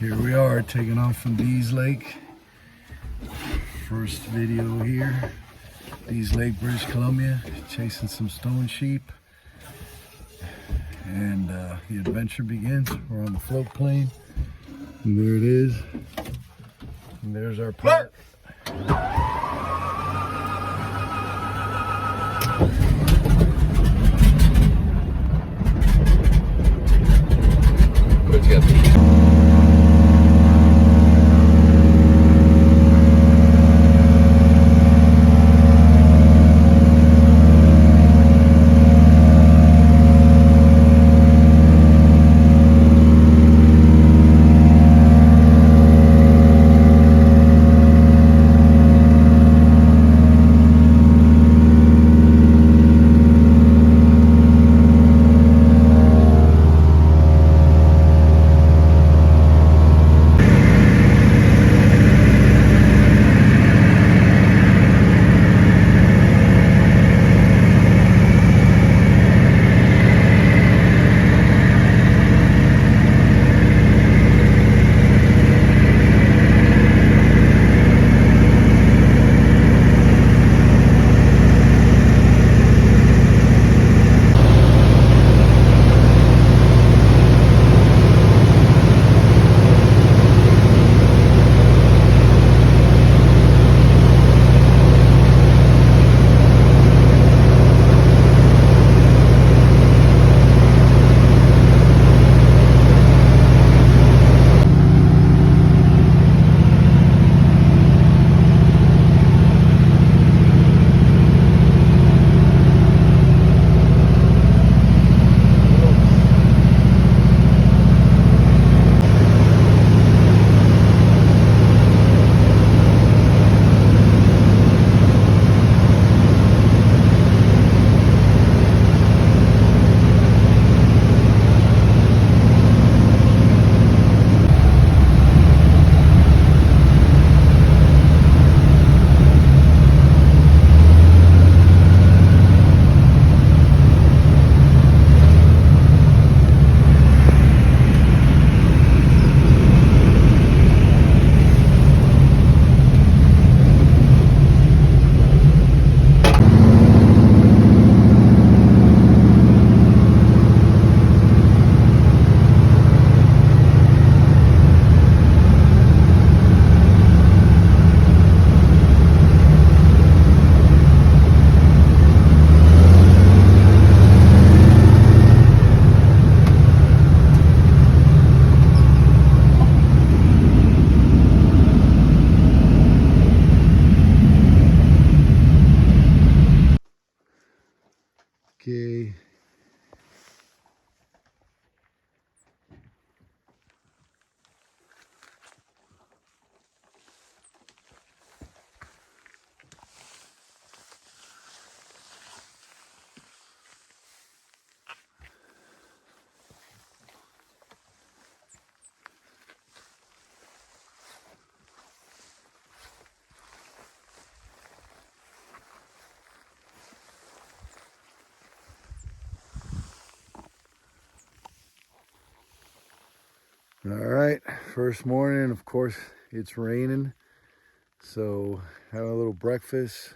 Here we are taking off from Dees Lake. First video here. Dees Lake, British Columbia, chasing some stone sheep. And the adventure begins. We're on the floatplane. And there it is. And there's our park. Okay. All right, first morning, of course, it's raining. So having a little breakfast,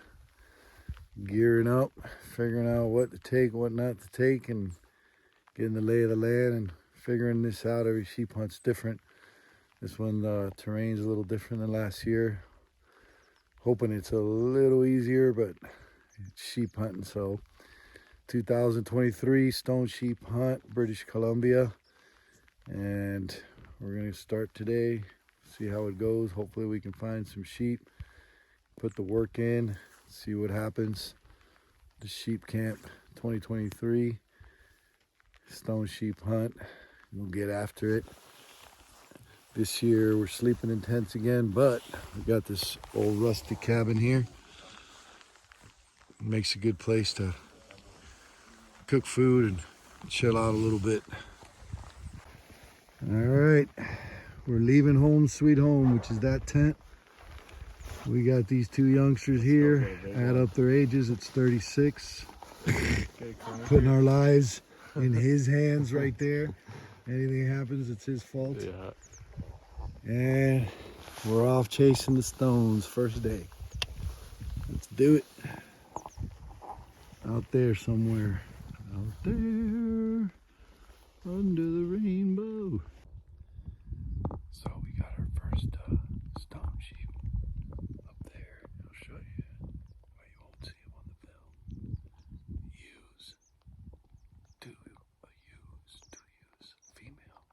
gearing up, figuring out what to take, what not to take, and getting the lay of the land and figuring this out. Every sheep hunt's different. This one, the terrain's a little different than last year. Hoping it's a little easier, but it's sheep hunting. So 2023 stone sheep hunt, British Columbia. And we're gonna start today, see how it goes. Hopefully we can find some sheep, put the work in, see what happens. The sheep camp 2023 stone sheep hunt. We'll get after it. This year we're sleeping in tents again, but we got this old rusty cabin here. It makes a good place to cook food and chill out a little bit. All right, we're leaving home sweet home, which is that tent. We got these two youngsters here. Add up their ages, it's 36. Putting our lives in his hands right there. Anything happens, it's his fault. Yeah. And we're off chasing the stones, first day. Let's do it. Out there somewhere. Out there under the rainbow. So we got our first stone sheep up there. I'll show you. Well, you won't see him on the film. Ewes. Two ewes. Female.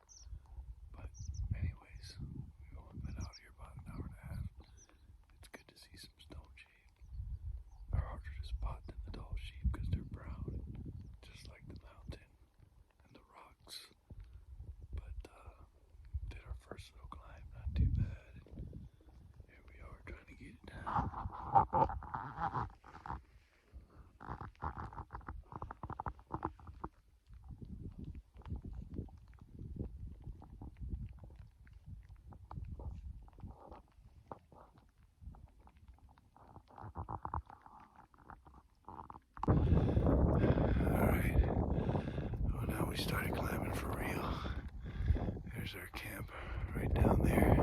But anyways, we've only been out here about an hour and a half. It's good to see some stone sheep. They're harder to spot than the tall sheep because they're brown, just like the mountain and the rocks. But did our first little climb, not too bad. Here we are trying to get it down. Alright, well now we started climbing for real. There's our camp right down there.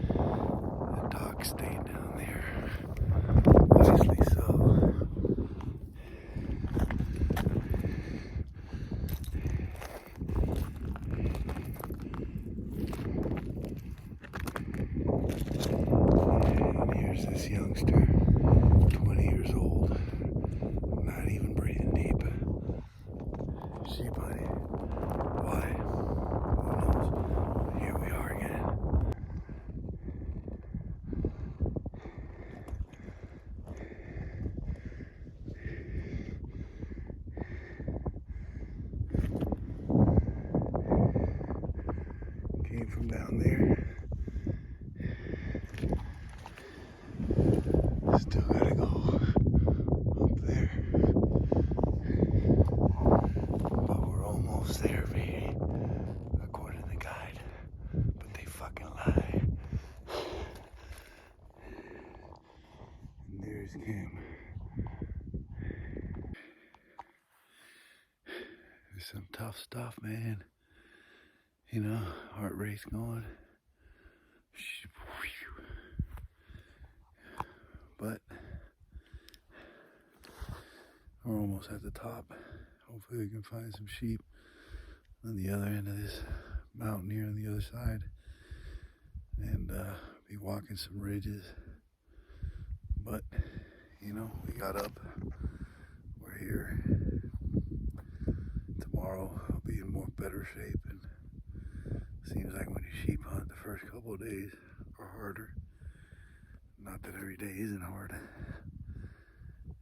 The dog staying down there. Wisely so. And here's this youngster, 20 years old, not even breathing deep. Sheep honey. Why? Who knows? Here we are again. Came from down there. Still gotta go up there. But we're almost there, baby. According to the guide. But they fucking lie. And there's Kim. There's some tough stuff, man. You know, heart rate's going. But we're almost at the top. Hopefully we can find some sheep on the other end of this mountain here on the other side. And be walking some ridges. But, you know, we got up. We're here. Tomorrow I'll be in more better shape. And seems like when you sheep hunt, the first couple of days are harder. Not that every day isn't hard.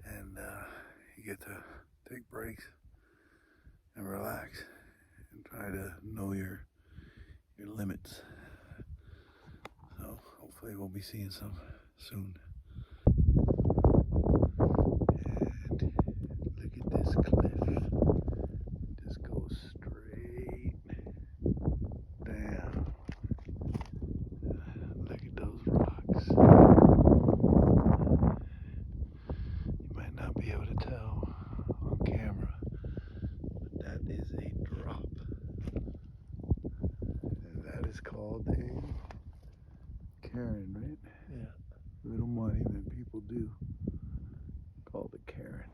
And you get to take breaks and relax and try to know your limits. So hopefully we'll be seeing some soon. And look at this cliff. Just goes straight down. Look at those rocks. You might not be able to tell on camera, but that is a drop. And that is called a cairn, right? Yeah. Little monument people do. Called a cairn.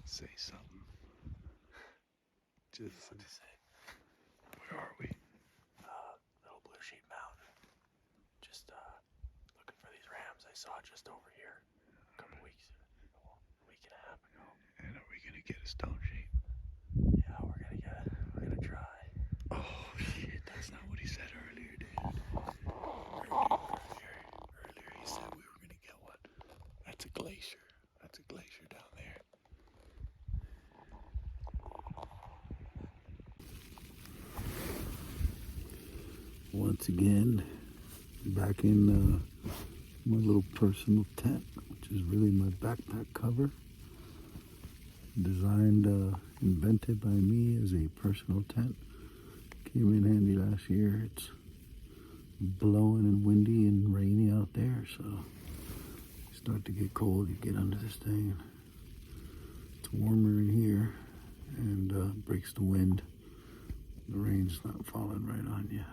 Say something. Just what to say. Where are we? Little Blue Sheep Mountain. Just looking for these rams I saw just over here a couple weeks, a week and a half ago. And are we gonna get a stone sheep? Yeah, we're gonna try. Oh shit, that's not what he said earlier, dude. Earlier he said we were gonna get one. That's a glacier. That's a glacier down there. Once again, back in my little personal tent, which is really my backpack cover. Designed, invented by me as a personal tent. Came in handy last year. It's blowing and windy and rainy out there, so you start to get cold, you get under this thing. warmer in here and breaks the wind. The rain's not falling right on you,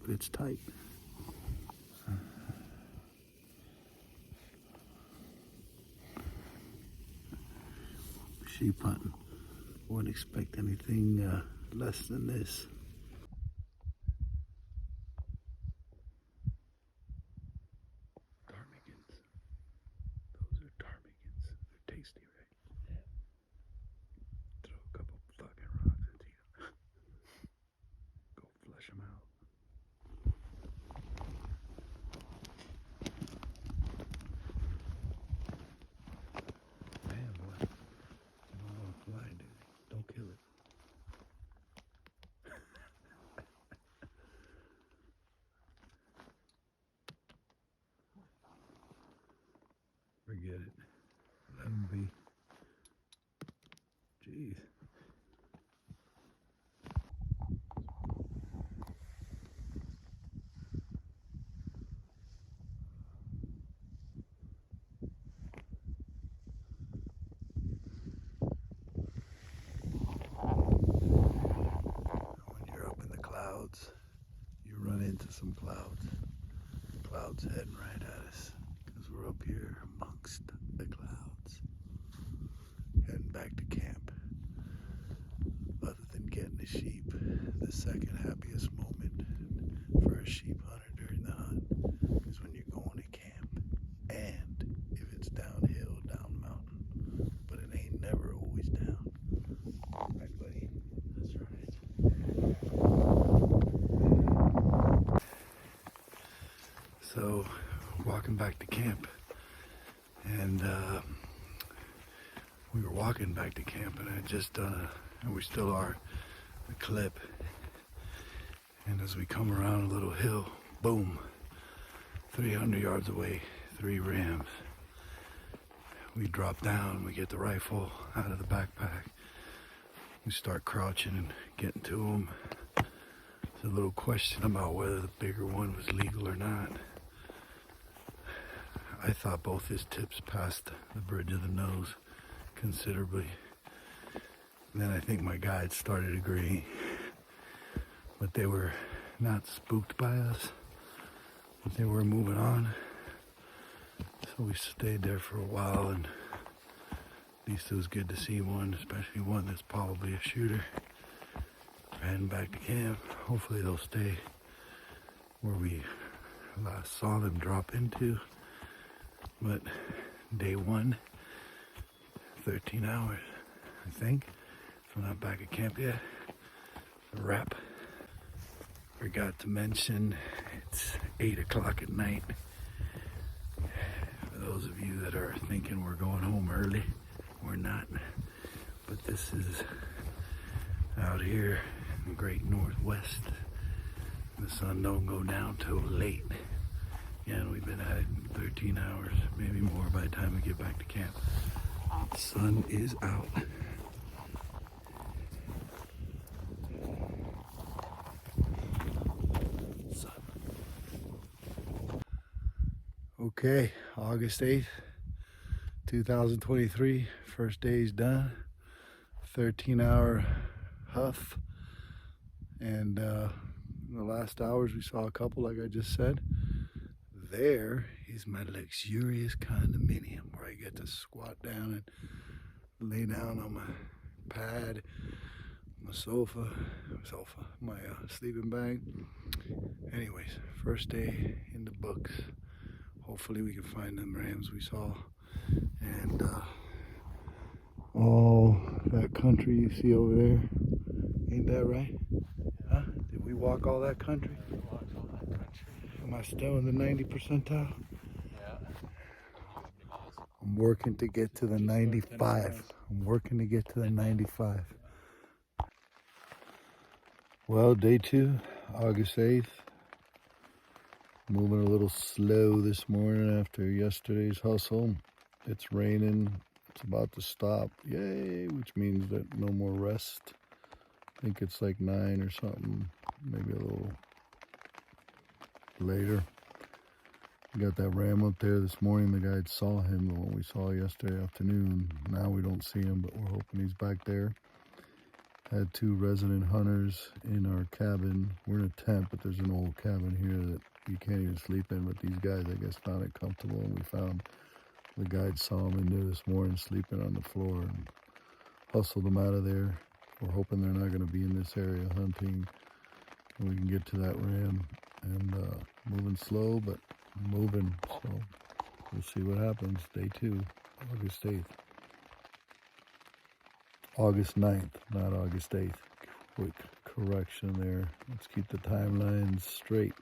but it's tight. Sheep hunting. Wouldn't expect anything less than this. Ptarmigans. Those are ptarmigans. They're tasty, right? Throw a couple fucking rocks into you. Go flush them out. Damn, what? You don't want to fly, dude. Don't kill it. Forget it. Let them be. Jeez. When you're up in the clouds, you run into some clouds. Clouds heading right at us because we're up here amongst the clouds. Heading back to camp. Other than getting a sheep, the second happiest moment for a sheep hunter during the hunt is when you're going to camp. And if it's downhill, down mountain. But it ain't never always down. Right, buddy? That's right. So, walking back to camp, and we were walking back to camp, and I had just done and we still are, a clip. And as we come around a little hill, boom, 300 yards away, 3 rams. We drop down, we get the rifle out of the backpack. We start crouching and getting to them. There's a little question about whether the bigger one was legal or not. I thought both his tips passed the bridge of the nose considerably. And then I think my guides started agreeing. But they were not spooked by us. But they were moving on. So we stayed there for a while, and at least it was good to see one, especially one that's probably a shooter. Heading back to camp. Hopefully they'll stay where we last saw them drop into. But day 1, 13 hours, I think. So we're not back at camp yet. A wrap. Forgot to mention it's 8 o'clock at night. For those of you that are thinking we're going home early, we're not. But this is out here in the great Northwest. The sun don't go down till late. Yeah, and we've been at it 13 hours, maybe more by the time we get back to camp. The sun is out. Okay, August 8th, 2023, first day's done. 13-hour huff. And in the last hours we saw a couple, like I just said. There is my luxurious condominium where I get to squat down and lay down on my pad, my sofa, my sleeping bag. Anyways, first day in the books. Hopefully we can find them rams we saw. And all that country you see over there, ain't that right? Huh? Did we walk all that country? We walked all that country. Am I still in the 90 percentile? Yeah. I'm working to get to the 95. I'm working to get to the 95. Well, day 2, August 8th. Moving a little slow this morning after yesterday's hustle. It's raining. It's about to stop. Yay, which means that no more rest. I think it's like 9 or something, maybe a little later. got that ram up there this morning. The guide saw him, the one we saw yesterday afternoon. Now we don't see him, but we're hoping he's back there. Had 2 resident hunters in our cabin. We're in a tent, but there's an old cabin here that you can't even sleep in. But these guys, I guess, found it comfortable, and we found the guide saw him in there this morning sleeping on the floor and hustled them out of there. We're hoping they're not going to be in this area hunting, and we can get to that ram. And moving slow, but moving. So we'll see what happens. Day 2, August 8th. August 9th, not August 8th. Quick correction there. Let's keep the timelines straight.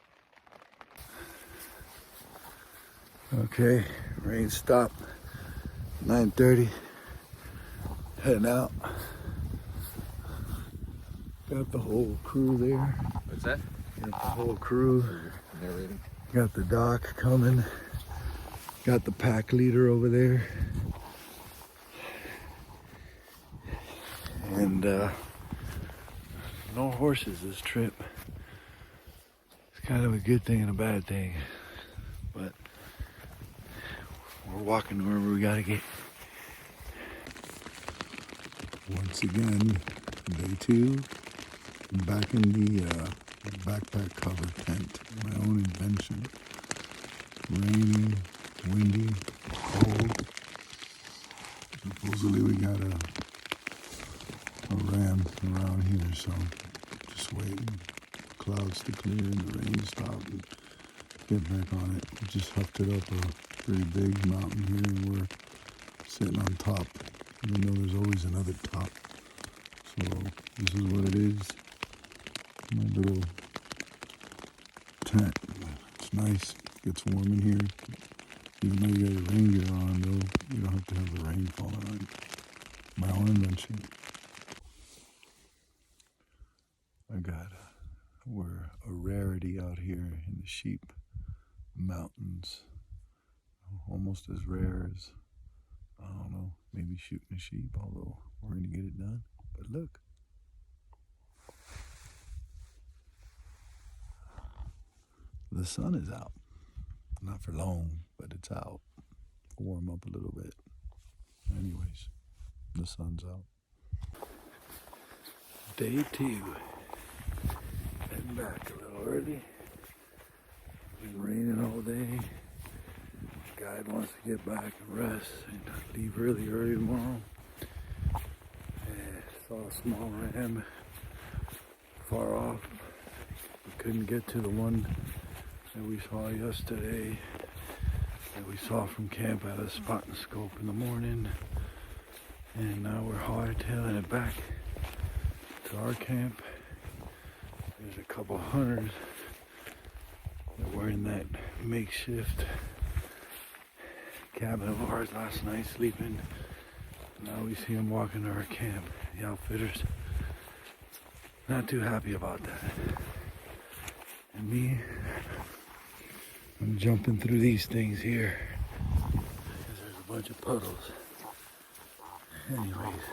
Okay, rain stopped. 9:30. Heading out. Got the whole crew there. What's that? Got the whole crew. Narrating. Got the doc coming. Got the pack leader over there. And no horses this trip. It's kind of a good thing and a bad thing. But we're walking wherever we gotta get. Once again, day 2. Back in the backpack cover tent. My own invention. Rainy, windy, cold. Supposedly we got a ram around here, so just waiting for clouds to clear and the rain to stop and get back on it. We just hooked it up a pretty big mountain here, and we're sitting on top, even though there's always another top. So this is what it is. My little tent. It's nice. Gets warm in here. Even though you got your rain gear on, though, you don't have to have the rain falling on you. My own invention. We're a rarity out here in the sheep mountains. Almost as rare as, I don't know, maybe shooting a sheep, although we're going to get it done. But look. The sun is out. Not for long, but it's out. Warm up a little bit. Anyways, the sun's out. Day 2. Heading back a little early. Been raining all day. Guide wants to get back and rest and leave really early tomorrow. Saw a small ram far off. We couldn't get to the one that we saw yesterday, that we saw from camp at a spot and scope in the morning. And now we're hardtailing it back to our camp. There's a couple hunters that were in that makeshift cabin of ours last night sleeping. Now we see them walking to our camp. The outfitters not too happy about that. And me, I'm jumping through these things here because there's a bunch of puddles. Anyways,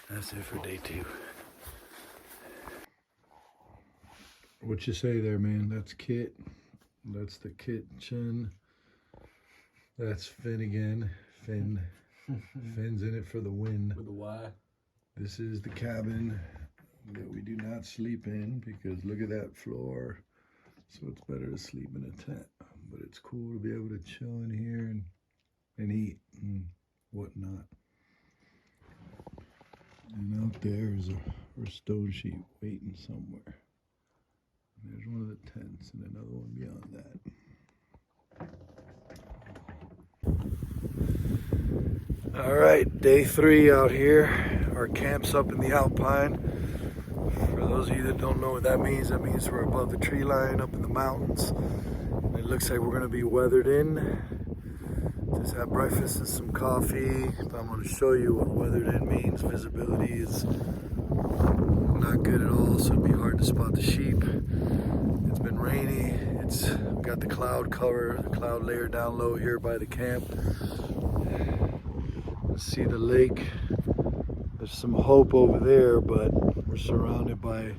that's it for day 2. What you say there, man? That's Kit. That's the kitchen. That's Finn again. Finn. Finn's in it for the win. With a Y. This is the cabin that we do not sleep in because look at that floor. So it's better to sleep in a tent. But it's cool to be able to chill in here and eat and whatnot. And out there is our stove sheet waiting somewhere. And there's one of the tents and another one beyond that. All right, day 3 out here. Our camp's up in the Alpine. For those of you that don't know what that means we're above the tree line up in the mountains. And it looks like we're gonna be weathered in. Just had breakfast and some coffee. I'm gonna show you what weathered in means. Visibility is not good at all, so it'd be hard to spot the sheep. It's been rainy. We got the cloud cover, the cloud layer down low here by the camp. See the lake. There's some hope over there, but we're surrounded by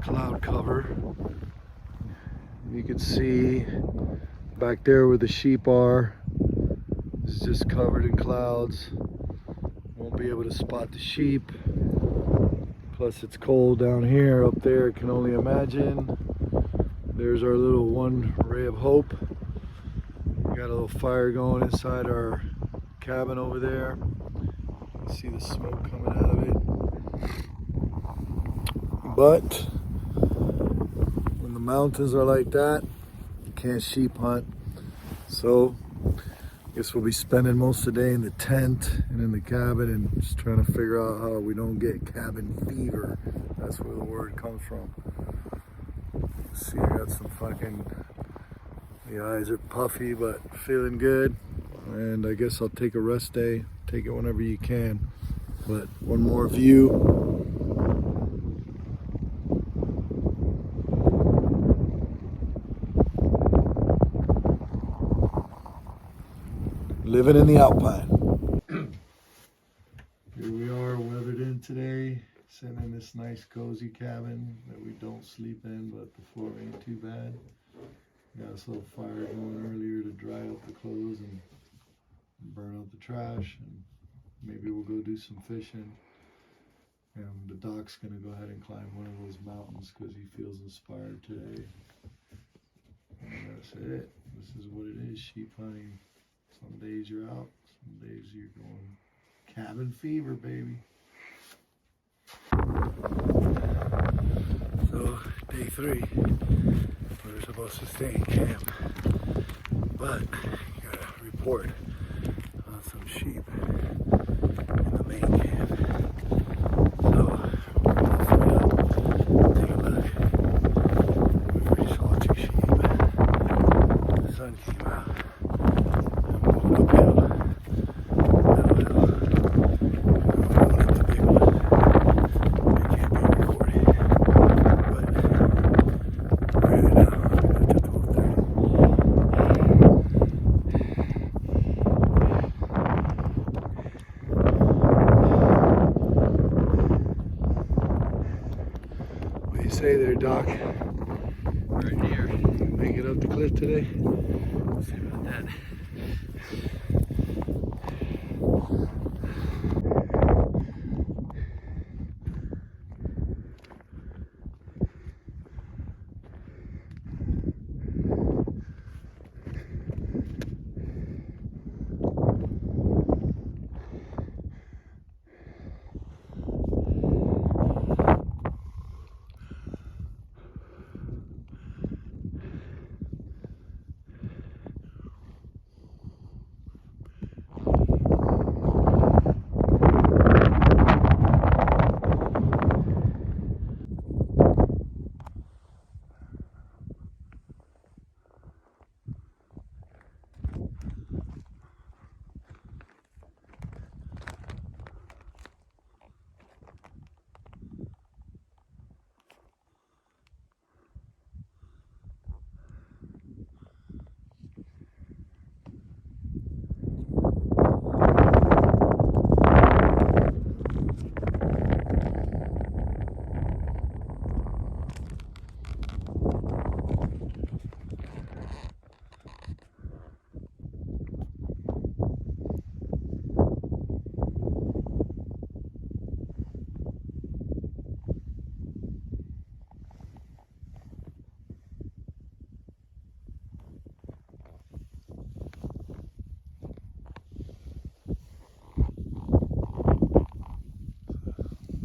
cloud cover. You can see back there where the sheep are, it's just covered in clouds. Won't be able to spot the sheep. Plus it's cold down here. Up there, can only imagine. There's our little one ray of hope. We got a little fire going inside our cabin over there. You see the smoke coming out of it. But when the mountains are like that, you can't sheep hunt. So I guess we'll be spending most of the day in the tent and in the cabin and just trying to figure out how we don't get cabin fever. That's where the word comes from. See, I got some fucking, the eyes are puffy but feeling good. And I guess I'll take a rest day. Take it whenever you can. But one more view. Living in the Alpine. Here we are, weathered in today, sitting in this nice cozy cabin that we don't sleep in, but the floor ain't too bad. Got this little fire going earlier to dry out the clothes and burn out the trash, and maybe we'll go do some fishing. And the Doc's gonna go ahead and climb one of those mountains because he feels inspired today. And that's it. This is what it is, sheep hunting. Some days you're out, some days you're going cabin fever, baby. So, day 3, we're supposed to stay in camp, but you gotta report on some sheep in the main camp. So, we're gonna find out, take a look. We already saw 2 sheep. The sun came out. I'm going uphill. What do you say there, Doc? Right here. Make it up the cliff today? Let's see about that.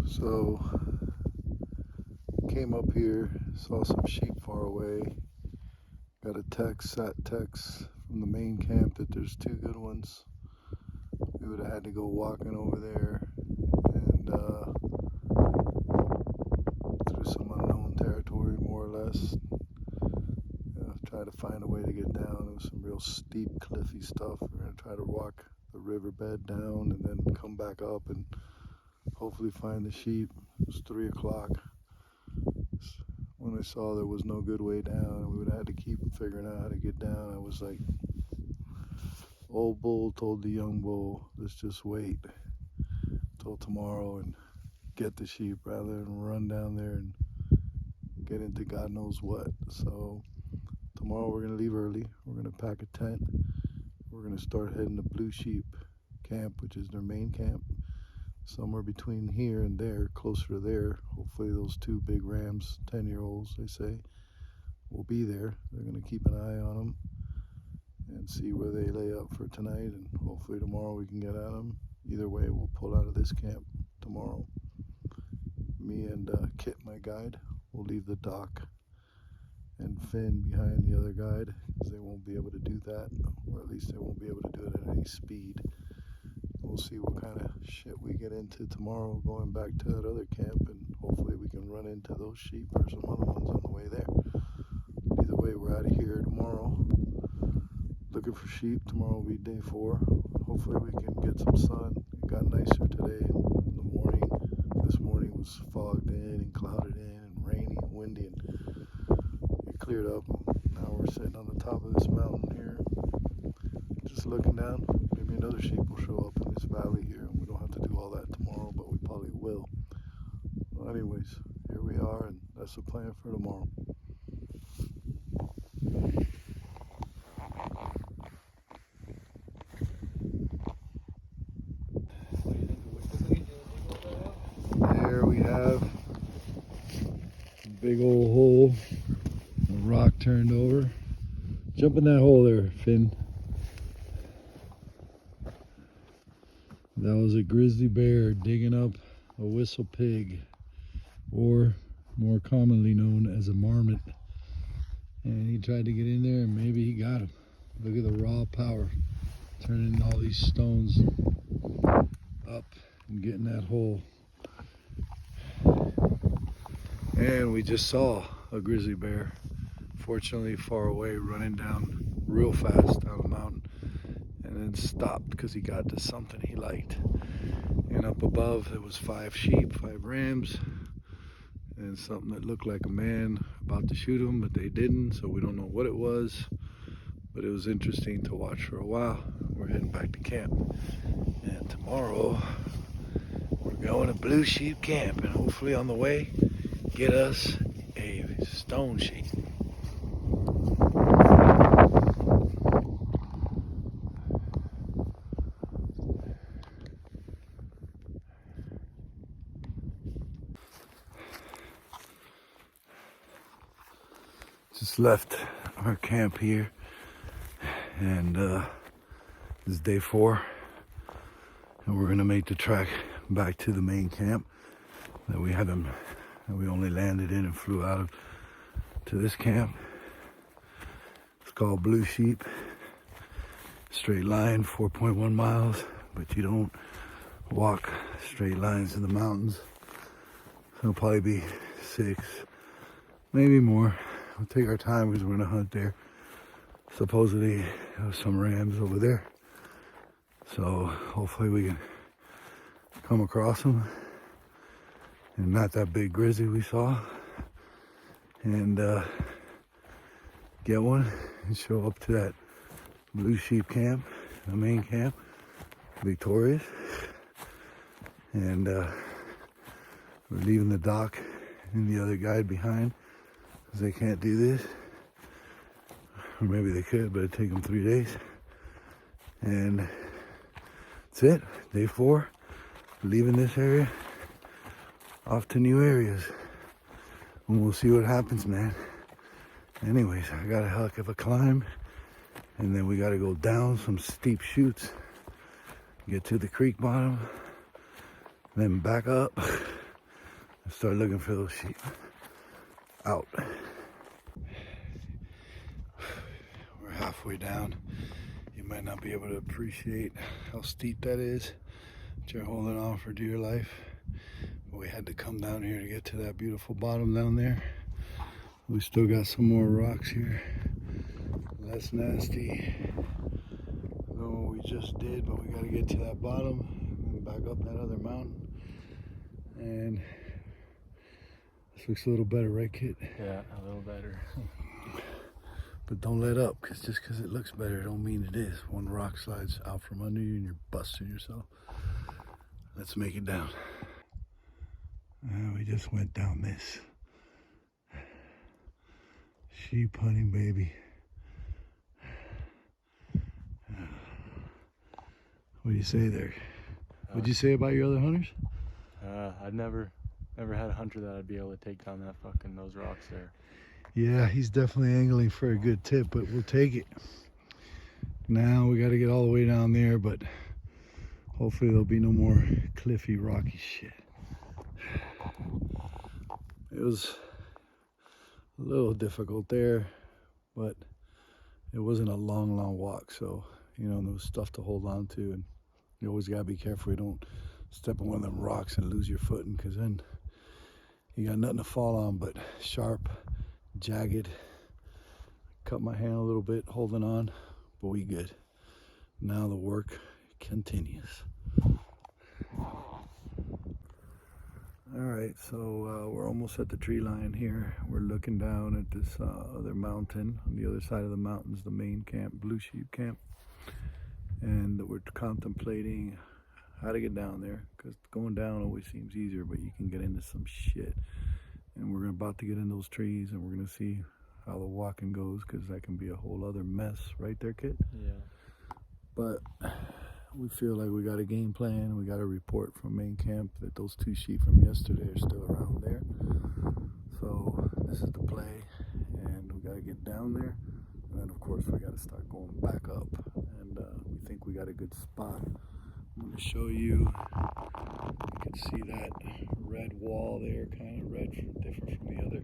So, came up here, saw some sheep far away. Got a sat text from the main camp that there's 2 good ones. We would have had to go walking over there and through some unknown territory, more or less. Try to find a way to get down. It was some real steep, cliffy stuff. We're gonna try to walk the riverbed down and then come back up and hopefully find the sheep. It was 3 o'clock. When I saw there was no good way down, we would have had to keep figuring out how to get down. I was like, old bull told the young bull, let's just wait till tomorrow and get the sheep rather than run down there and get into God knows what. So tomorrow we're gonna leave early. We're gonna pack a tent. We're gonna start heading to Blue Sheep Camp, which is their main camp. Somewhere between here and there, closer to there. Hopefully those two big rams, 10-year-olds, they say, will be there. They're gonna keep an eye on them and see where they lay up for tonight, and hopefully tomorrow we can get at them. Either way, we'll pull out of this camp tomorrow. Me and Kit, my guide, will leave the dock, and Finn behind the other guide, because they won't be able to do that, or at least they won't be able to do it at any speed. We'll see what kind of shit we get into tomorrow going back to that other camp, and hopefully we can run into those sheep or some other ones on the way there. Either way, we're out of here tomorrow looking for sheep. Tomorrow will be day 4. Hopefully we can get some sun. It got nicer today in the morning. This morning was fogged in and clouded in and rainy and windy, and it cleared up. Now we're sitting on the top of this mountain here, just looking down. Maybe another sheep will show up in this valley here. We don't have to do all that tomorrow, but we probably will. Well, anyways, here we are, and that's the plan for tomorrow. There we have a big old hole, a rock turned over. Jump in that hole there, Finn. That was a grizzly bear digging up a whistle pig, or more commonly known as a marmot. And he tried to get in there, and maybe he got him. Look at the raw power, turning all these stones up and getting that hole. And we just saw a grizzly bear, fortunately far away, running down real fast down the mountain, and then stopped because he got to something he liked. And up above there was 5 sheep, 5 rams, and something that looked like a man about to shoot him, but they didn't, so we don't know what it was. But it was interesting to watch for a while. We're heading back to camp, and tomorrow we're going to Blue Sheep Camp, and hopefully on the way get us a stone sheep. Just left our camp here, and this is day 4, and we're gonna make the trek back to the main camp that we only landed in and flew out of to this camp. It's called Blue Sheep. Straight line, 4.1 miles, but you don't walk straight lines in the mountains. It'll probably be 6, maybe more. We'll take our time because we're gonna hunt there. Supposedly there's some rams over there, so hopefully we can come across them, and not that big grizzly we saw, and get one and show up to that Blue Sheep camp, the main camp, victorious. And we're leaving the dock and the other guide behind, because they can't do this, or maybe they could, but it'd take them 3 days. And that's it, day 4, leaving this area, off to new areas, and we'll see what happens, man. Anyways, I got a heck of a climb, and then we got to go down some steep chutes, get to the creek bottom, then back up and start looking for those sheep. Out. We're halfway down. You might not be able to appreciate how steep that is, but you're holding on for dear life. But we had to come down here to get to that beautiful bottom down there. We still got some more rocks here. Less nasty than what we just did, but we got to get to that bottom and then back up that other mountain. And this looks a little better, right, Kit? Yeah, a little better. But don't let up, because just because it looks better don't mean it is. One rock slides out from under you and you're busting yourself. Let's make it down. We just went down this sheep hunting baby. What do you say there? What'd you say about your other hunters? I'd never had a hunter that I'd be able to take down those rocks there. Yeah, he's definitely angling for a good tip, but we'll take it. Now we got to get all the way down there, but hopefully there'll be no more cliffy, rocky shit. It was a little difficult there, but it wasn't a long walk, so you know, there was stuff to hold on to, and you always gotta be careful you don't step on one of them rocks and lose your footing, because then you got nothing to fall on but sharp, jagged. Cut my hand a little bit holding on, but we good. Now the work continues. Alright, so we're almost at the tree line here. We're looking down at this other mountain. On the other side of the mountain is the main camp, Blue Sheep Camp. And we're contemplating how to get down there, because going down always seems easier, but you can get into some shit. And we're about to get in those trees, and we're going to see how the walking goes, because that can be a whole other mess, right there, kid? Yeah. But we feel like we got a game plan. We got a report from main camp that those 2 sheep from yesterday are still around there. So this is the play, and we got to get down there, and then of course we got to start going back up, and we think we got a good spot. I'm going to show you. You can see that red wall there, kind of red, different from the other.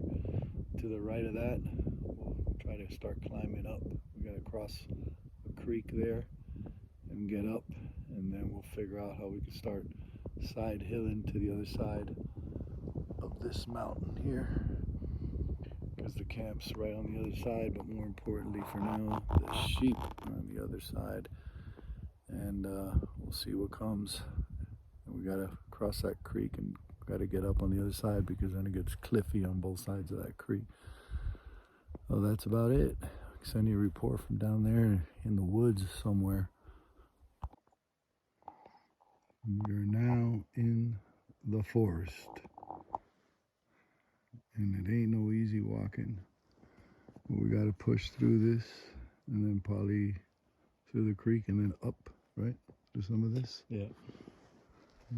To the right of that, we'll try to start climbing up. We got to cross a creek there and get up, and then we'll figure out how we can start side hilling to the other side of this mountain here, because the camp's right on the other side, but more importantly for now, the sheep are on the other side, and we'll see what comes. And we gotta cross that creek and gotta get up on the other side, because then it gets cliffy on both sides of that creek. Well, that's about it. I'll send you a report from down there in the woods somewhere. We're now in the forest, and it ain't no easy walking. But we gotta push through this, and then probably through the creek, and then up, right, to some of this. Yeah.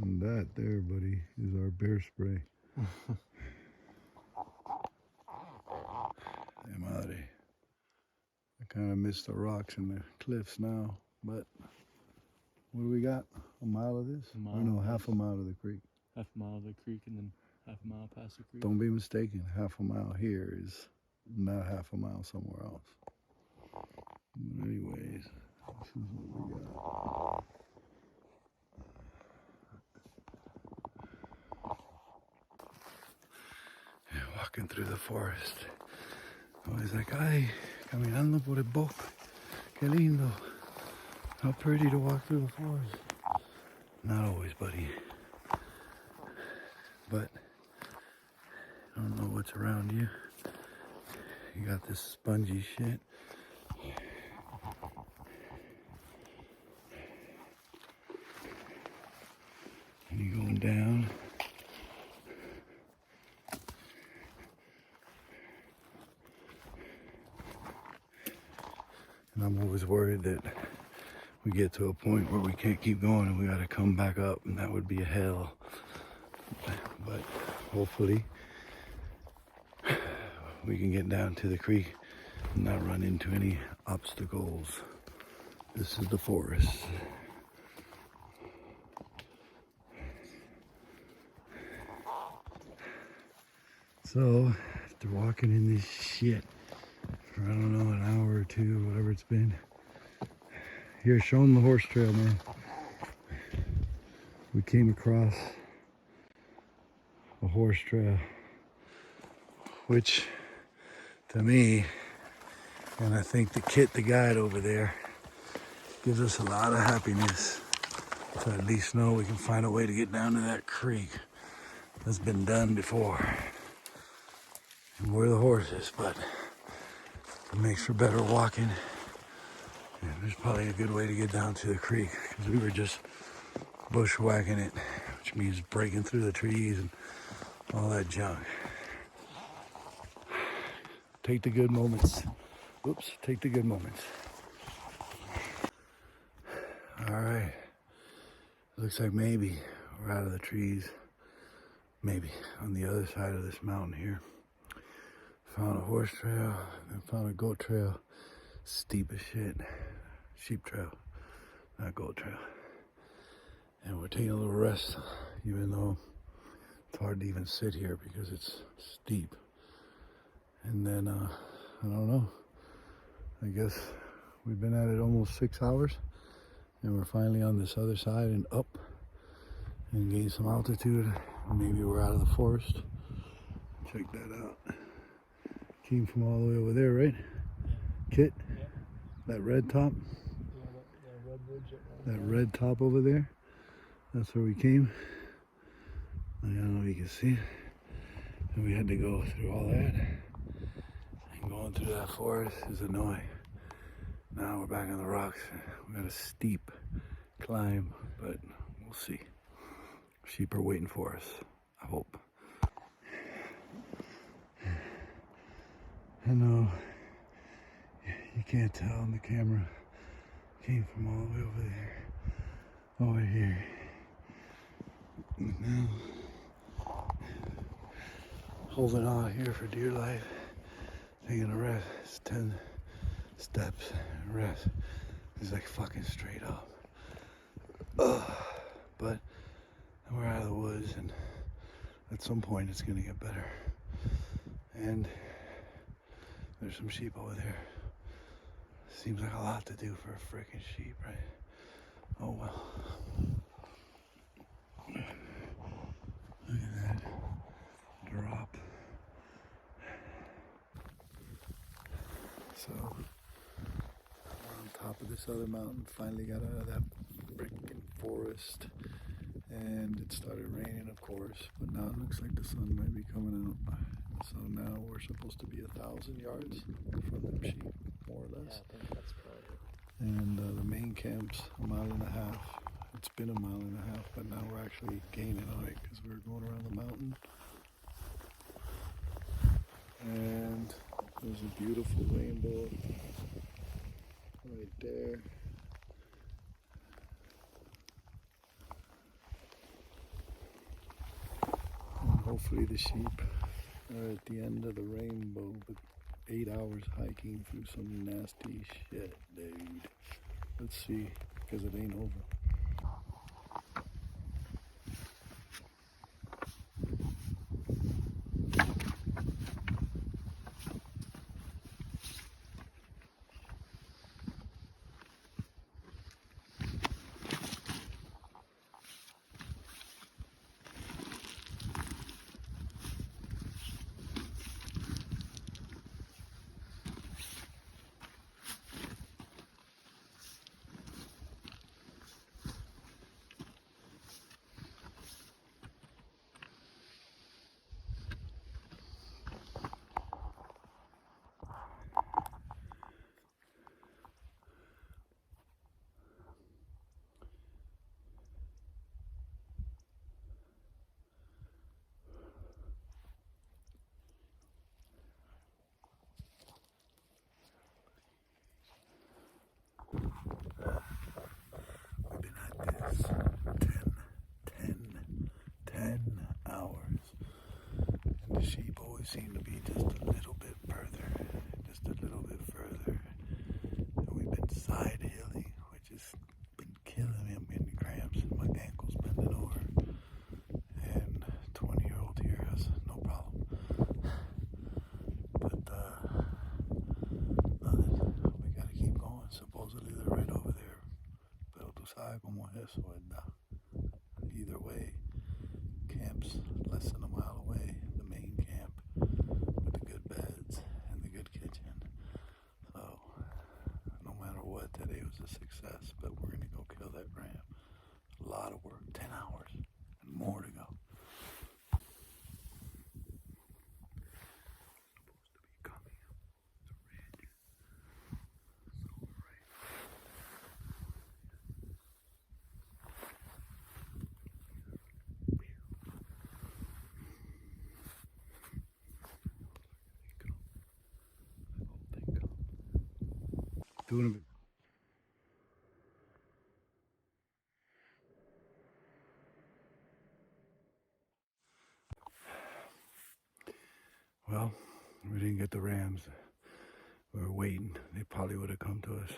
And that there, buddy, is our bear spray. Hey, Marty. I kind of miss the rocks and the cliffs now, but what do we got? A mile of this? A mile. Or no, half a mile of the creek. Half a mile of the creek, and then half a mile past the creek. Don't be mistaken. Half a mile here is not half a mile somewhere else. But anyways, this is what we got. Yeah, walking through the forest. Always like, ay, caminando por el bosque. Qué lindo. How pretty to walk through the forest. Not always, buddy. But I don't know what's around you. You got this spongy shit. And you're going down. And I'm always worried that we get to a point where we can't keep going and we gotta come back up, and that would be a hell. But hopefully we can get down to the creek and not run into any obstacles. This is the forest. So after walking in this shit for, I don't know, an hour or two, whatever it's been. Here, show them the horse trail, man. We came across a horse trail, which to me, and I think the Kit, the guide over there, gives us a lot of happiness to at least know we can find a way to get down to that creek. That's been done before. And we're the horses, but it makes for better walking. And there's probably a good way to get down to the creek, because we were just bushwhacking it, which means breaking through the trees and all that junk. Take the good moments. Oops, take the good moments. All right, Looks like maybe we're out of the trees. Maybe on the other side of this mountain here. Found a horse trail, then found a goat trail. Steep as shit. Sheep trail, not goat trail. And we're taking a little rest, even though it's hard to even sit here because it's steep. And then, I don't know. I guess we've been at it almost 6 hours. And we're finally on this other side and up and gain some altitude. Maybe we're out of the forest. Check that out. Came from all the way over there, right? Yeah. Kit? Yeah. That red top? Yeah, that red bridge. That red top over there? That's where we came. I don't know if you can see. And we had to go through all that. And going through that forest is annoying. Now we're back on the rocks. We got a steep climb, but we'll see. Sheep are waiting for us, I hope. I know you can't tell on the camera. Came from all the way over there, over here. And now, holding on here for dear life. Taking a rest. It's 10 steps. Rest. It's like fucking straight up. Ugh. But we're out of the woods, and at some point it's gonna get better. And there's some sheep over there. Seems like a lot to do for a freaking sheep, right? Oh well. Look at that drop. So we're on top of this other mountain. Finally got out of that freaking forest. And it started raining, of course, but now it looks like the sun might be coming out. So now we're supposed to be 1,000 yards from them sheep, more or less. Yeah, I think that's probably it. And the main camp's 1.5 miles. It's been 1.5 miles, but now we're actually gaining on it because we're going around the mountain. And there's a beautiful rainbow right there. Hopefully the sheep are at the end of the rainbow, but 8 hours hiking through some nasty shit, dude. Let's see, because it ain't over. We've been at this 10 hours. And the sheep always seem to be just a little bit further, just a little bit further. And we've been side hilling, which has been killing me. I'm getting cramps and my ankle's bending over. And 20-year-old here has no problem. But nothing. We gotta keep going. Supposedly they're right over there. Pero tú sabes cómo es eso, ¿verdad? Either way, camp's less than a mile away, the main camp with the good beds and the good kitchen. So, no matter what, today was a success, but we're gonna go kill that ram. A lot of work, 10 hours, and more to go. Doing a bit. Well, we didn't get the rams. We were waiting. They probably would have come to us.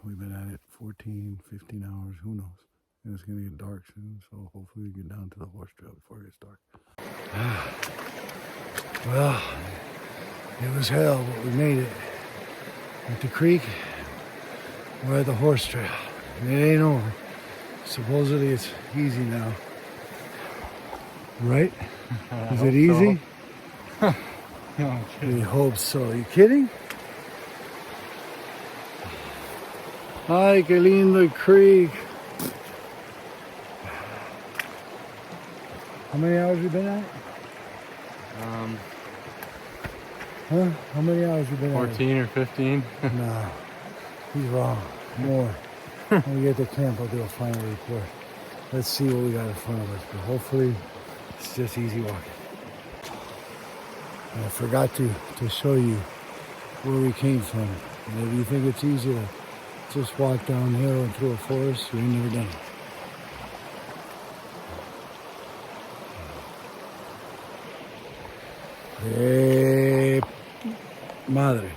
We've been at it 14, 15 hours, who knows? And it's gonna get dark soon, so hopefully we get down to the horse trail before it gets dark. Well, it was hell, but we made it. At the creek, we're at the horse trail. And it ain't over. Supposedly it's easy now. Right? Is it easy? So. No, We hope so. You kidding? Ay, qué lindo el creek. How many hours you been at it? Huh? How many hours you been at it? 14 or 15. No, he's wrong. More. When we get to camp, I'll do a final report. Let's see what we got in front of us. But hopefully, it's just easy walking. And I forgot to show you where we came from. And if you think it's easy to just walk downhill and through a forest, you ain't never done it. Madre.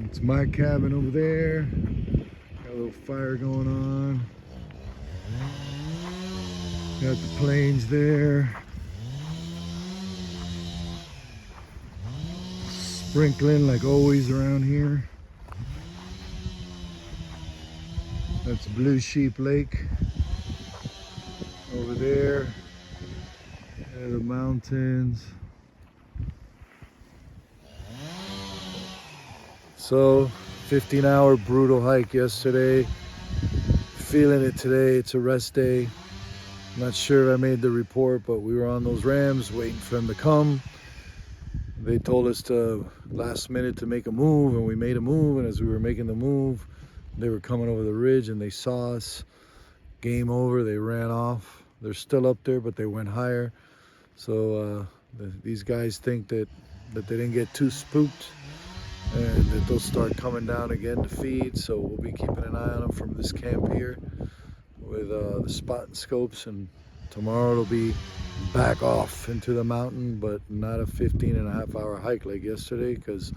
It's my cabin over there. Got a little fire going on. Got the plains there. Sprinkling like always around here. That's Blue Sheep Lake over there. And the mountains. So 15-hour brutal hike yesterday. Feeling it today. It's a rest day. Not sure if I made the report, but we were on those rams waiting for them to come. They told us to last minute to make a move, and we made a move, and as we were making the move, they were coming over the ridge and they saw us. Game over, they ran off. They're still up there, but they went higher. So these guys think that they didn't get too spooked and that they'll start coming down again to feed. So we'll be keeping an eye on them from this camp here with the spotting scopes, and tomorrow it'll be back off into the mountain, but not a 15 and a half hour hike like yesterday, because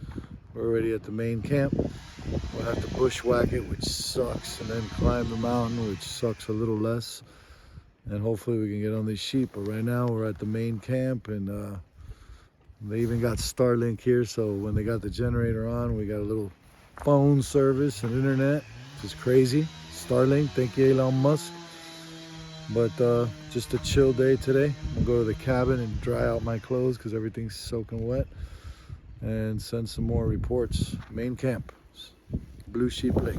We're already at the main camp. We'll have to bushwhack it, which sucks, and then climb the mountain, which sucks a little less. And hopefully we can get on these sheep. But right now we're at the main camp, and they even got Starlink here, so when they got the generator on, we got a little phone service and internet, which is crazy. Starlink, thank you Elon Musk. But just a chill day today. I'll go to the cabin and dry out my clothes because everything's soaking wet, and send some more reports. Main camp, Blue Sheep Lake.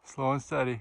Slow and steady.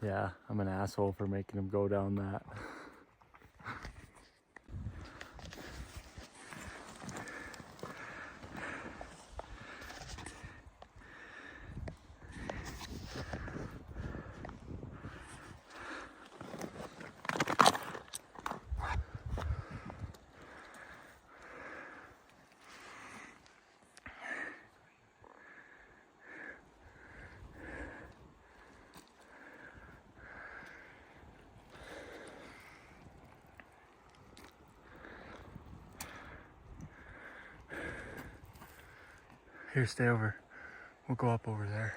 Yeah, I'm an asshole for making him go down that. Here, stay over. We'll go up over there.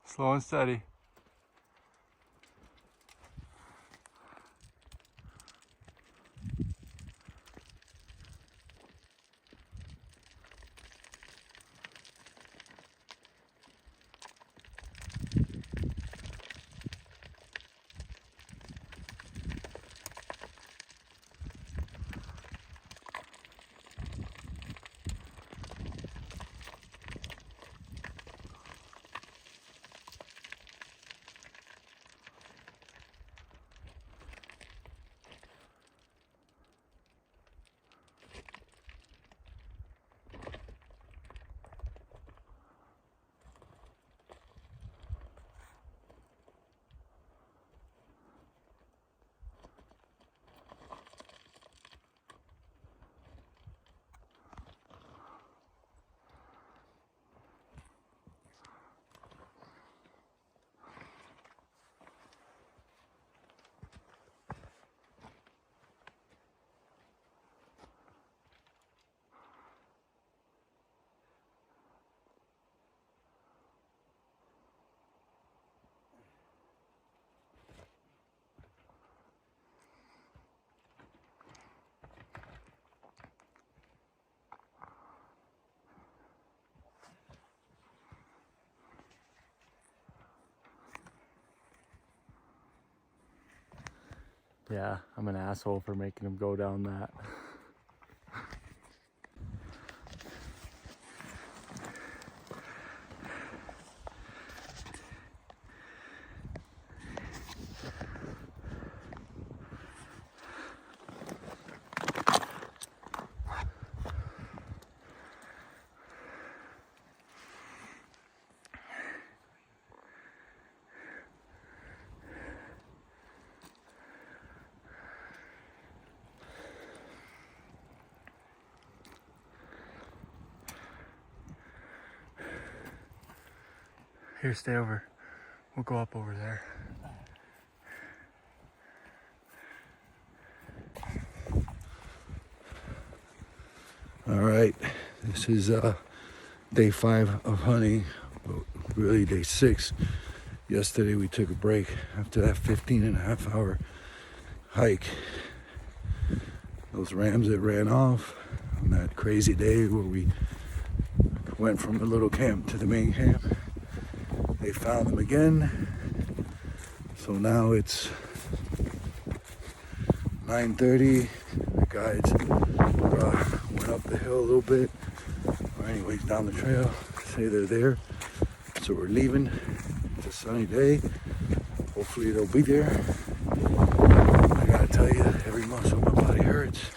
Slow and steady. Yeah, I'm an asshole for making him go down that. Here, stay over. We'll go up over there. All right, this is day 5 of hunting, but really day 6. Yesterday we took a break after that 15.5-hour hike. Those rams that ran off on that crazy day where we went from the little camp to the main camp, they found them again. So now it's 9:30. The guides went up the hill a little bit, or anyways down the trail, say they're there. So we're leaving. It's a sunny day. Hopefully they'll be there. I gotta tell you, every muscle in my body hurts.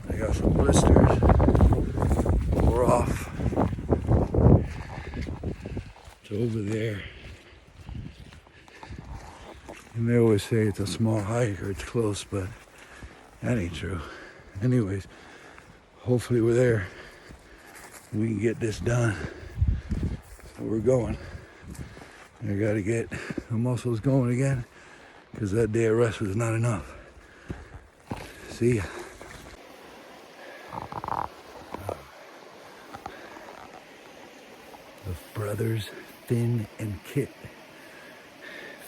I got some blisters. We're off. It's over there. And they always say it's a small hike or it's close, but that ain't true. Anyways, hopefully we're there. We can get this done. So we're going. I gotta get the muscles going again, because that day of rest was not enough. See ya. The brothers Finn and Kit.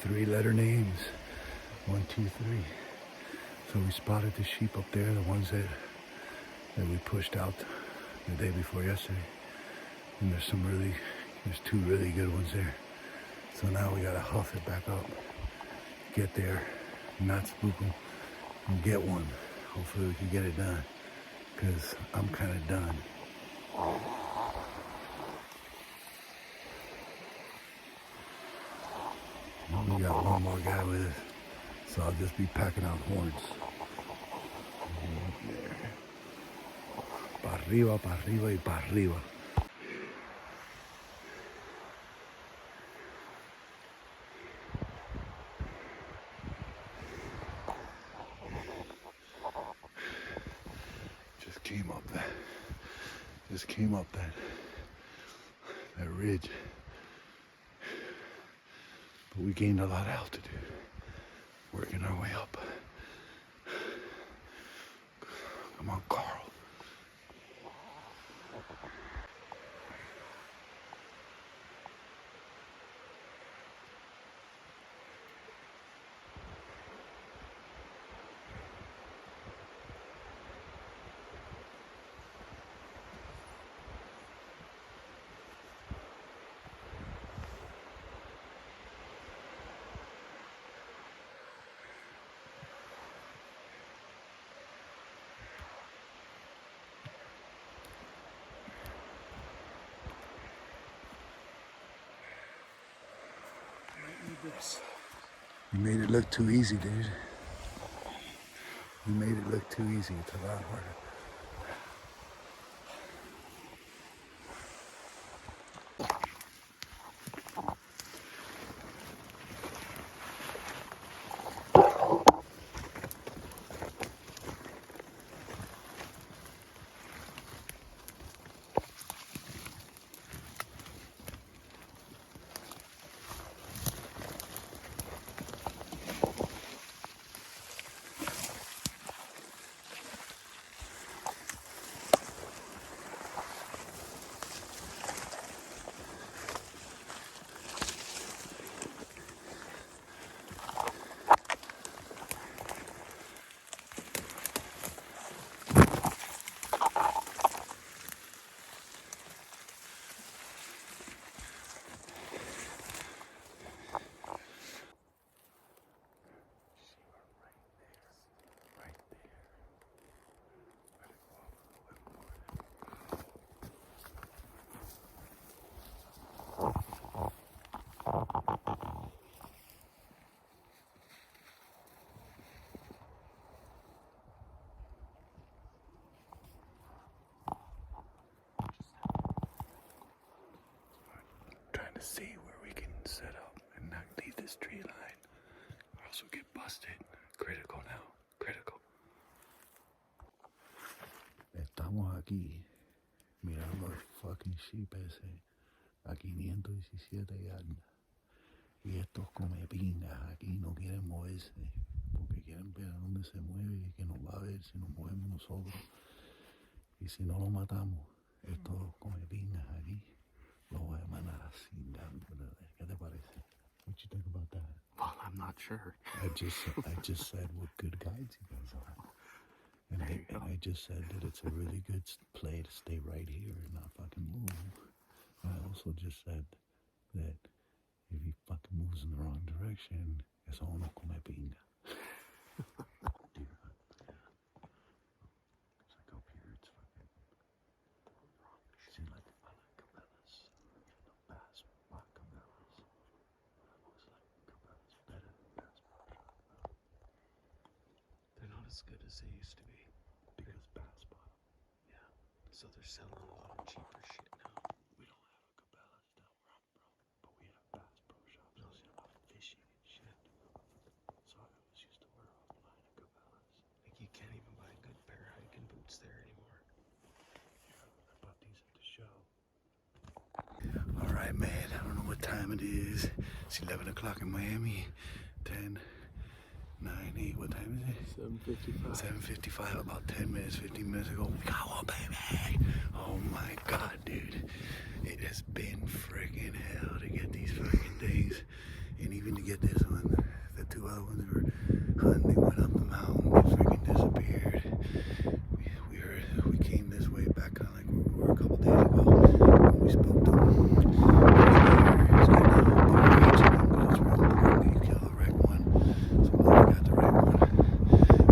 3-letter names. 1, 2, 3. So we spotted the sheep up there, the ones that we pushed out the day before yesterday. And there's 2 really good ones there. So now we gotta huff it back up, get there, not spook them, and get one. Hopefully we can get it done, because I'm kind of done. We got one more guy with us, so I'll just be packing out horns. There. Pa' arriba, y pa' arriba. Just came up that ridge. But we gained a lot of altitude, working our way up. Come on, Carl. You made it look too easy, dude. You made it look too easy. It's a lot harder. lost it. Critical now. Critical. Estamos aquí mirando el fucking sheep ese a 517 yardas. Y estos come pingas aquí no quieren moverse porque quieren ver a dónde se mueve y que nos va a ver si nos movemos nosotros. Y si no lo matamos, estos come pingas aquí lo voy a mandar así. ¿Qué te parece? What you think about that? Well, I'm not sure. I just said what good guides you guys are. And I just said that it's a really good play to stay right here and not fucking move. And I also just said that if he fucking moves in the wrong direction, eso no come pinga. Deer hunt. It's like up here, it's fucking wrong. See, like cabela's, no bass, not cabela's. It was like cabela's better bass. They're not as good as they used to be. Because bass bottom. Yeah. So they're selling a lot of cheaper shit now. We don't have a cabela's down where I'm from, but we have Bass Pro Shops. No, Those are fishing and shit. So I always used to wear offline at cabela's. Like you can't even buy a good pair of hiking boots there anymore. Yeah, I bought these at the show. All right, man. I don't know what time it is. It's 11 o'clock in Miami. 10, 9, 8. What time is it? 7:55. 7:55. About 10 minutes, 15 minutes ago. We got one, baby. Oh my God, dude. It has been freaking hell to get these fucking things. And even to get this one. The two other ones were hunting. They went up the mountain. They freaking disappeared. We came this way back kind of like where we were a couple days ago. When we spoke to him. He was getting out, but we're reaching him. But it's real important that you kill the right one. So now we got the right one.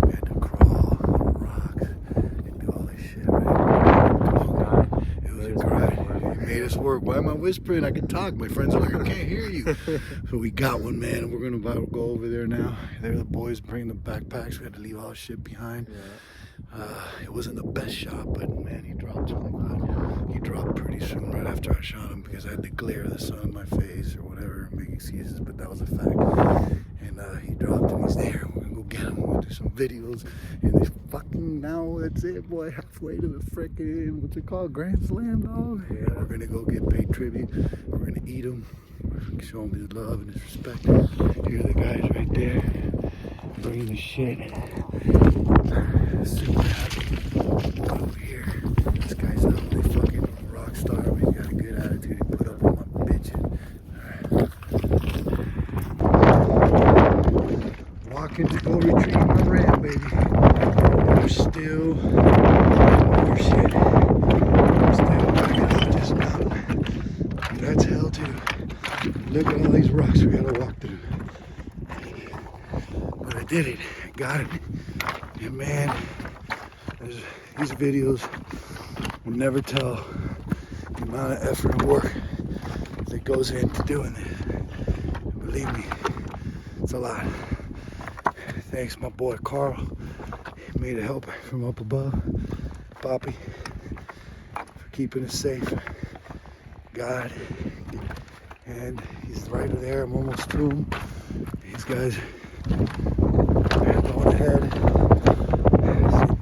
We had to crawl over rocks and do all this shit, right? Come on, God. It was a grind. It made us work. Why am I whispering? I can talk. My friends are like, I can't hear you. So we got one, man. We're going to go over there now. There are the boys bringing the backpacks. We had to leave all shit behind. Yeah. It wasn't the best shot, but man, he dropped something good. He dropped pretty soon right after I shot him because I had the glare of the sun in my face or whatever, make excuses, but that was a fact. And he dropped and he's there. We're gonna go get him. We're gonna do some videos. And this fucking now that's it, boy. Halfway to the frickin' what's it called? Grand Slam, dog. Yeah, we're gonna go get paid tribute. We're gonna eat him. We're gonna show him his love and his respect. Here are the guys right there bringing the shit. Super happy. Over here, this guy's not only fucking rock star, but he's got a good attitude. He put up with my bitching. Alright. Walking to go retrieve my ram, baby. And we're still more shit. We're still walking up this mountain. That's hell too. Look at all these rocks we gotta walk through. But I did it. Got it. And man, these videos will never tell the amount of effort and work that goes into doing this. And believe me, it's a lot. Thanks my boy Carl. He made a help from up above. Poppy for keeping us safe. God. And he's right there. I'm almost to him. These guys are going ahead.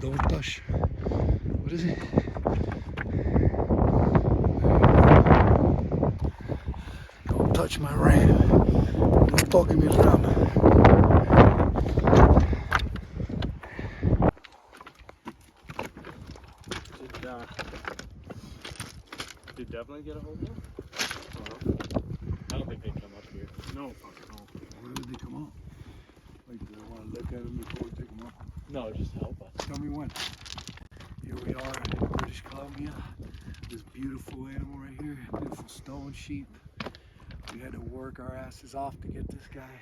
Don't touch. What is it? Don't touch my ram. No toque mi ram. Did definitely get a hold of them? I don't think they come up here. No, fucking no. Where did they come up? Like, do I want to look at them before we take them up? No, just help us. Tell me when. Here we are in British Columbia. This beautiful animal right here, beautiful stone sheep. We had to work our asses off to get this guy.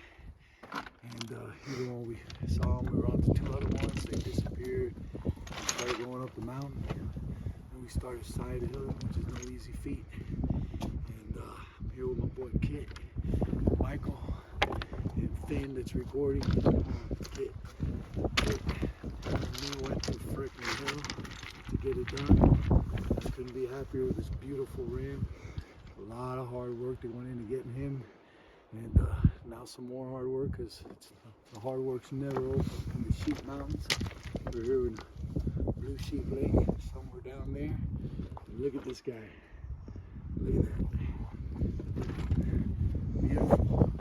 And even when we saw him, we were on to two other ones. They disappeared. We started going up the mountain. And we started side hilling, which is no easy feat. And I'm here with my boy Kit, Michael, and Finn that's recording. Kit. We went to freaking hill to get it done. I couldn't be happier with this beautiful ram. A lot of hard work that went into getting him. And Now some more hard work, because the hard work's never over in the Sheep Mountains. We're here in Blue Sheep Lake, somewhere down there. And look at this guy. Look at that. Beautiful.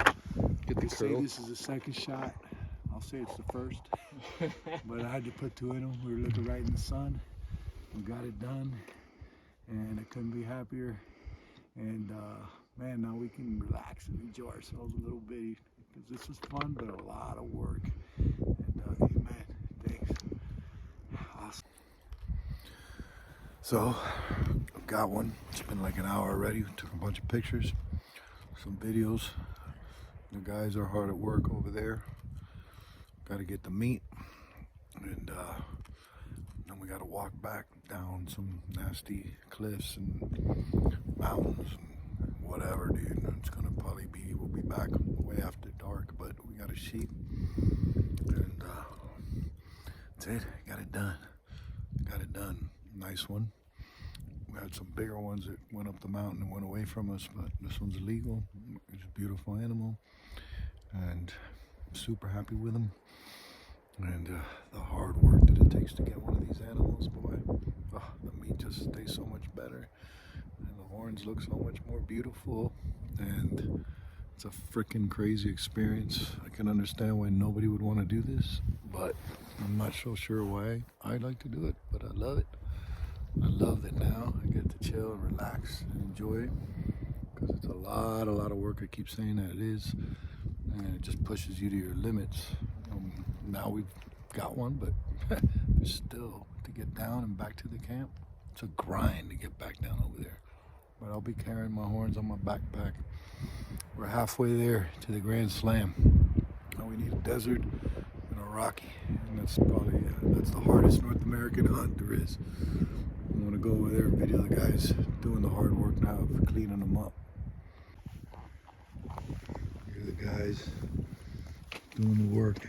Get the Say curl. this is the second shot. I'll say it's the first. But I had to put two in them. We were looking right in the sun. We got it done. And I couldn't be happier. And man, now we can relax and enjoy ourselves a little bit. Because this was fun, but a lot of work. And amen. Thanks. Awesome. So, I've got one. It's been like an hour already. We took a bunch of pictures, some videos. The guys are hard at work over there. Got to get the meat. And then we got to walk back down some nasty cliffs and mountains and whatever, dude. It's gonna probably be, we'll be back way after dark, but we got a sheep, and that's it. Got it done. Got it done. Nice one. We had some bigger ones that went up the mountain and went away from us, but this one's legal. It's a beautiful animal, and I'm super happy with him. And the hard work that it takes to get one of these animals, boy, the meat just stays so much better, and the horns look so much more beautiful, and it's a freaking crazy experience. I can understand why nobody would want to do this, but I'm not so sure why I'd like to do it, but I love it. I love that now I get to chill and relax and enjoy it, because it's a lot of work. I keep saying that it is, and it just pushes you to your limits. Now we've got one, but there's still to get down and back to the camp. It's a grind to get back down over there. But I'll be carrying my horns on my backpack. We're halfway there to the Grand Slam. Now we need a desert and a rocky, and that's probably that's the hardest North American hunt there is. I want to go over there and video the guys doing the hard work now for cleaning them up. Here are the guys doing the work.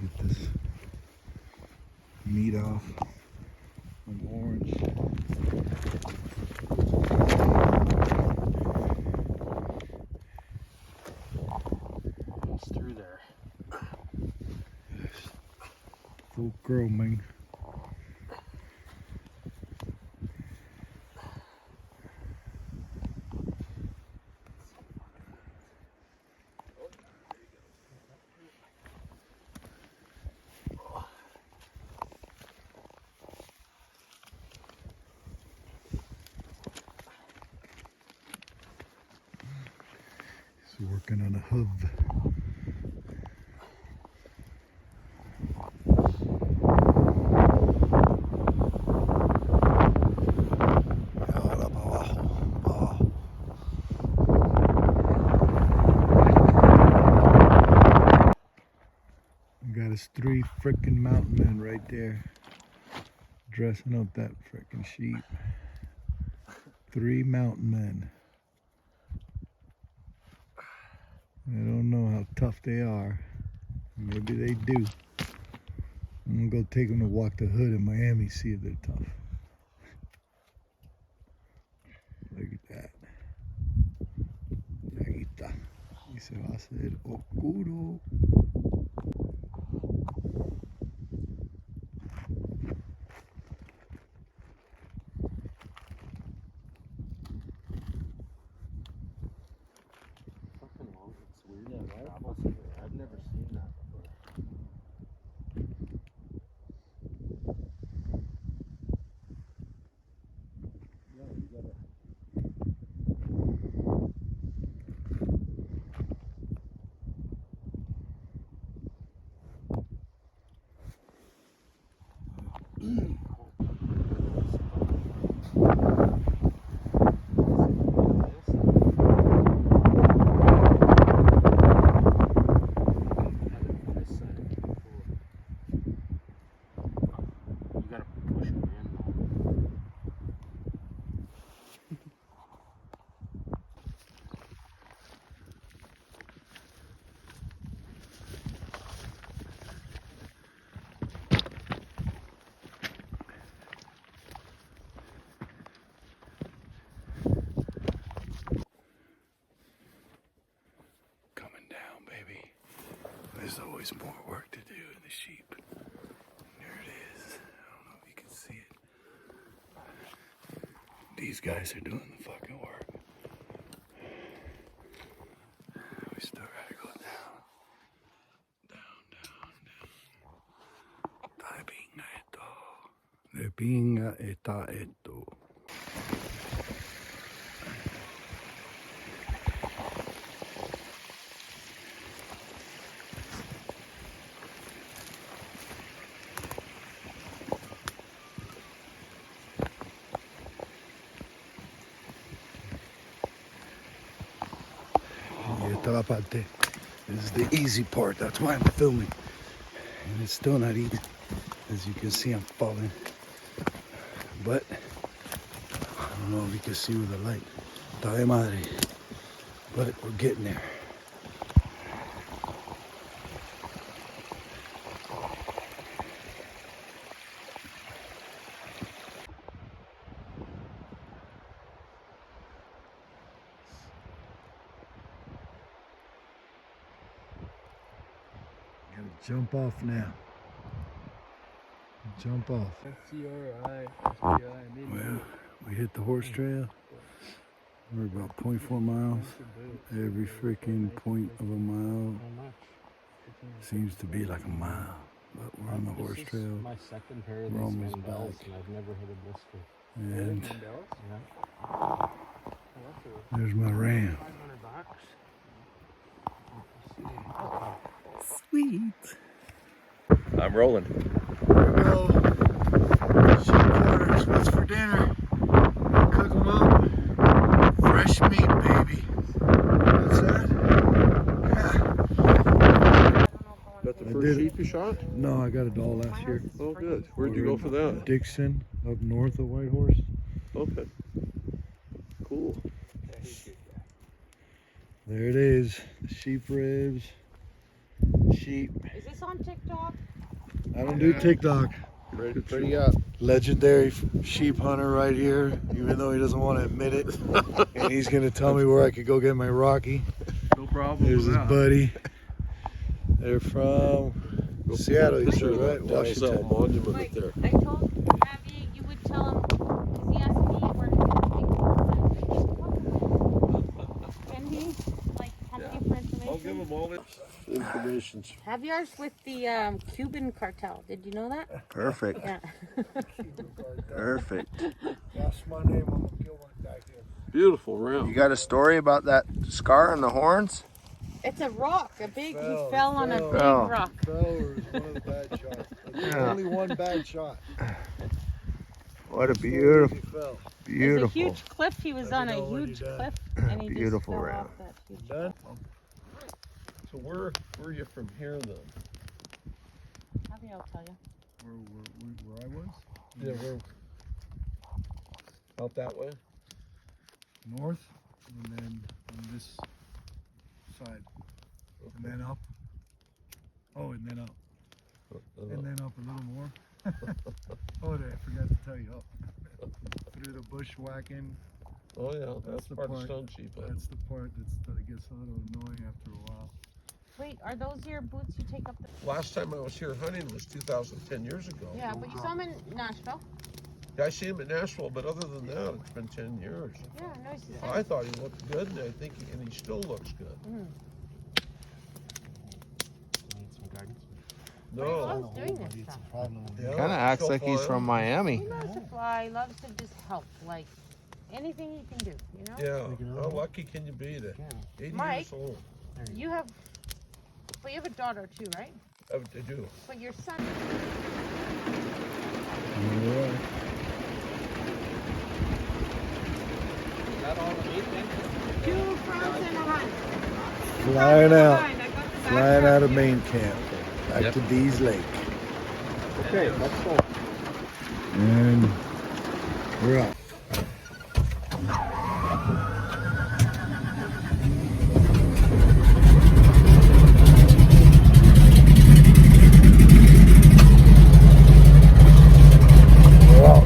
Get this meat off from orange. Almost through there. Yes. Full grow, man. He's working on a hoof. Got us three frickin' mountain men right there dressing up that frickin' sheep. 3 mountain men. I don't know how tough they are. Maybe they do. I'm gonna go take them to walk the hood in Miami, see if they're tough. Look at that. Ahí está. Y se va a hacer oscuro. Fucking long. It's weird. Yeah, right? I've never seen that before. Yeah, you gotta. There's always more work to do in the sheep. There it is. I don't know if you can see it. These guys are doing the fucking work. We still gotta go down. De pinga está esto. Y esta la parte. This is the easy part. That's why I'm filming. And it's still not easy. As you can see, I'm falling. But I don't know if you can see with the light. Está de madre. But we're getting there. Gotta jump off now. Jump off. Well, we hit the horse trail. We're about 0.4 miles. Every freaking point of a mile seems to be like a mile. But we're on the horse trail. My second pair of We're these almost Van belts, back. and I've never hit a blister. And Yeah. there's my ram. Sweet. I'm rolling. Here we go. Sheep quarters. What's for dinner? Cook them up. Fresh meat, baby. What's that? That's the I first did it. sheep you shot? No, I got a doll last year. Oh, good. Where'd you go for that? Dixon, up north of Whitehorse. Okay. Cool. There it is. The sheep ribs. Sheep. Is this on TikTok? I don't do TikTok. Pretty up. Legendary sheep hunter right here, even though he doesn't want to admit it. And he's going to tell me where I could go get my Rocky. No problem. There's his buddy. They're from Seattle, you said, right? Washington. Monument Mike, there. I told Abby you would tell him, because he asked me where to get the Can he? Like, have you for information? I'll give them all the information. Caviar's with the Cuban cartel. Did you know that? Perfect. Yeah. Perfect. That's my name. I'm going to kill one guy here. Beautiful ram. You got a story about that scar on the horns? It's a rock, a big, he Fell, fell on a fell. big Oh. rock. Fell or is one of the bad shots. Yeah. Only one bad shot. What a So beautiful, easy fell. It's a beautiful. huge cliff. He was Let on me a know when huge you're done. cliff, and he Beautiful just fell round. off that huge Done? So where are you from here then? Abby, I'll tell you. Where I was? Yeah, we're out that way. North, and then on this side. And then up. Oh, and then up. And then up a little more. Oh, I forgot to tell you up. Through the bushwhacking. Oh yeah, That's that's the part of part. stone sheep. That's the part that gets a little annoying after a while. Wait, are those your boots you take up the... Last time I was here hunting was 2010 years ago. Yeah, but you saw them in Nashville. Yeah, I see him in Nashville, but other than that, it's been 10 years. Yeah, no, it's the same. I thought he looked good, and I think and he still looks good. Mm. Need some guidance. No. Loves doing this stuff. Yeah, Kind of acts still like he's fine. from Miami. He loves to fly, loves to just help, like anything he can do, you know? Yeah. How lucky can you be to 80 Mike. years old? You have, but you have a daughter too, right? I do. But your son, Alright. Is that all the meat then? 2 fronts and a run. Flying out. I got the back Flying truck out of here. main camp. Back to Dee's Lake. Okay, let's go. And we're up. We're out.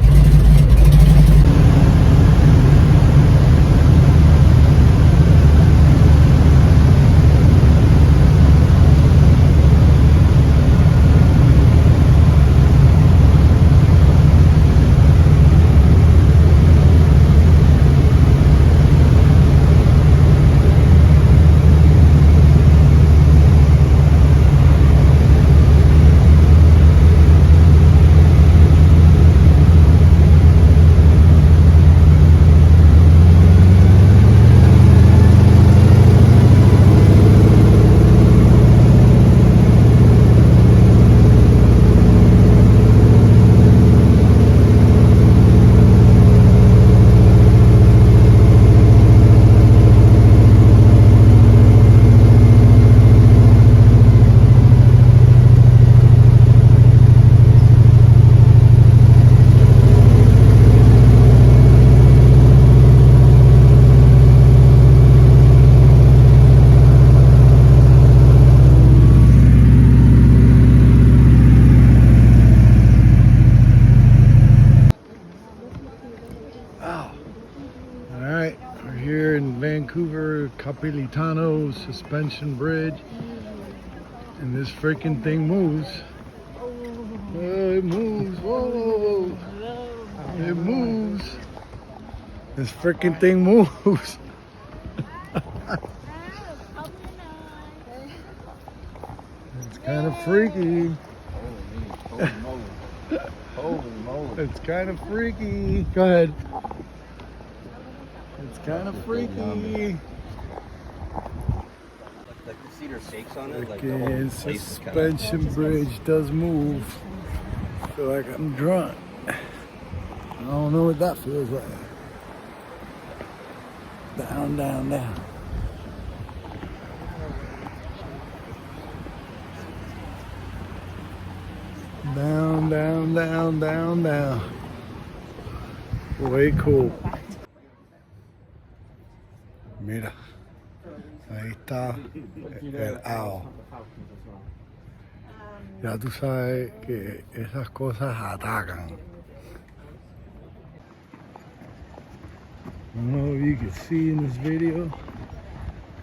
Vancouver Capilitano suspension bridge. And this freaking thing moves. Oh, it moves. Whoa. It moves. This freaking thing moves. It's kind of freaky. Holy moly. It's kind of freaky. Go ahead. It's kind of freaky. Like the cedar stakes on it, like the whole Freaking place is kind of. suspension bridge does move. I feel like I'm drunk. I don't know what that feels like. Down, down, down. Down, down, down, down, down. Way cool. Mira, ahí está el ao. Ya tú sabes que esas cosas atacan. I don't know if you can see in this video.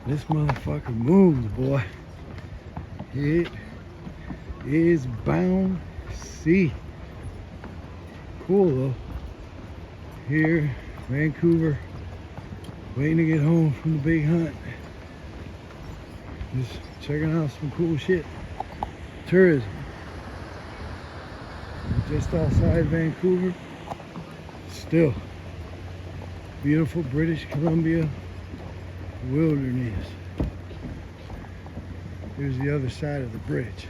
This motherfucker moves, boy. It is bouncy. Cool though. Here, Vancouver, waiting to get home from the big hunt. Just checking out some cool shit. Tourism. Just outside Vancouver. Still, beautiful British Columbia wilderness. Here's the other side of the bridge.